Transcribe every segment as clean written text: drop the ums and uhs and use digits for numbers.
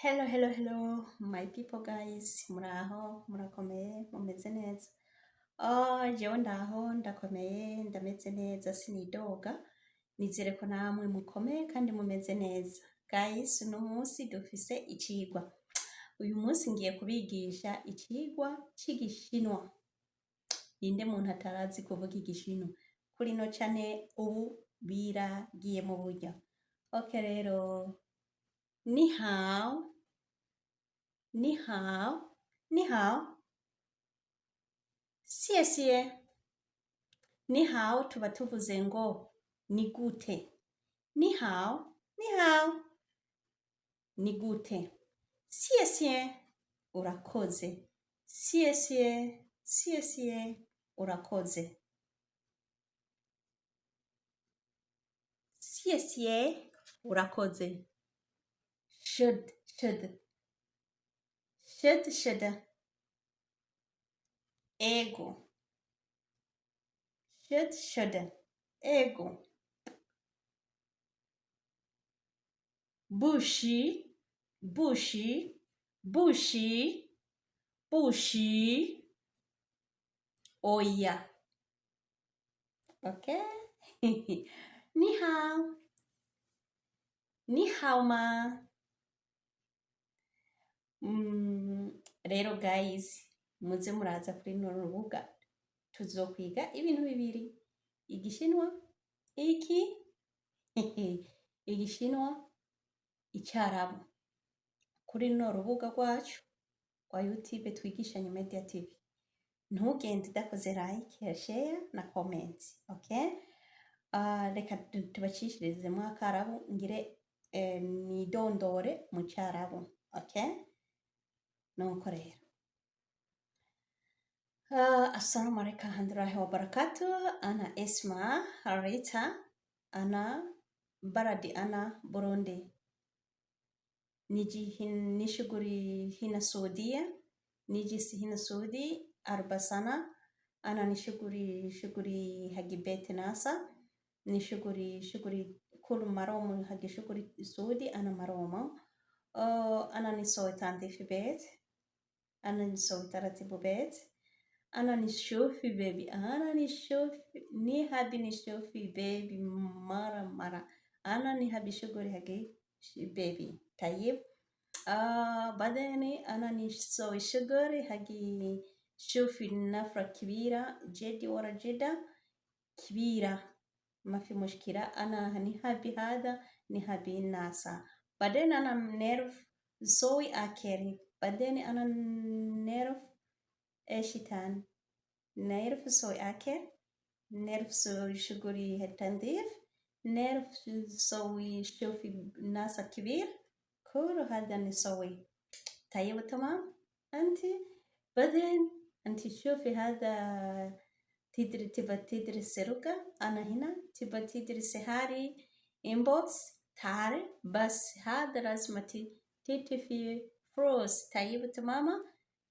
Hello, my people guys. Muraho, murakomeye, mumeze neza. Jewe ndaho, ndakomeye, ndameze neza, sinidoga. Nizere ko namwe mukomeye kandi mumeze neza. Guys, uno munsi dufise icigwa. Uyu munsi ngiye kubigisha icigwa c'igishinwa. Ninde muntu atarazi kuvuga igishinwa? Kuri no channel ubu biragiye mu buryo. Okay rero, ni hao, ni hao, ni hao. Sie. Ni hao tuba tuvuze ngo ni gute. Ni hao, ni hao. Ni gute. Sie. Urakoze. Sie. Urakoze. Sie. Urakoze. Should. Ego. Should. Ego. Bushi. Oya. Okay? Ni hao. Ni hao ma. Rero guys, muze muraza kuri no rubuga tuzokwiga ibintu bibiri. Igishinwa igishinwa icyarabu. Kuri no rubuga rwacu kwa YouTube twigishanya Media TV. Ntugende udakoze like, share na comment, okay? Reka tubacishirize mu akarabu ngire nidondore mu cyarabu, okay? Nuko rero. Assalamu alaikum warahmatullahi wabarakatuh. Ana Esma Harita. Ana Baradi ana Burundi. Nishuguri hina Saudia. Nijisi hina Saudi 4 sana. Ana nishuguri hagi beti nasa. Nishuguri kulu maromu hagi shuguri Saudi ana maromu. Ana nisowi tanti fi bet. Ana nisowi taratibu bet. Ana nishofi baby. Ana nishofi. Ni habi nishofi baby. Mara. Ana ni habi shuguri hagi baby. Tayyib. Badani ana nisowi shuguri hagi shofi nafra kibira. Jedi wara jeda. Kibira. ما في مشكلة. أنا نحبي هذا نحبي الناسا. بعدين أنا نعرف سوي أكل. بعدين أنا نعرف إيش تاني. نعرف سوي أكل. نعرف سوي شغلي التنظيف. نعرف سوي شوفي ناس كبير. كل هذا نسوي. طيب تمام. أنت بعدين أنت شوفي هذا تبى تدرسي رقة. أنا هنا تبى تدرسي هاري inbox تعرف بس هذا لازم تتفي فروس. طيب تماما.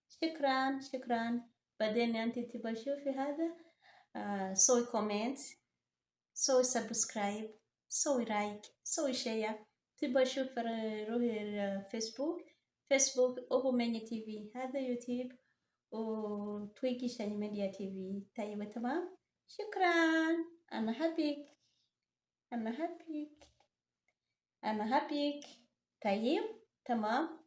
شكرا. بعدين أنت تبى شوفي هذا سوي كومنت سوي سبسكرايب سوي لايك سوي شير. تبى شوف روحي فيسبوك أبو مني تي في. هذا يوتيوب وتويجي ميديا تي في. طيب تمام. شكرا. أنا حبيك. طيب تمام.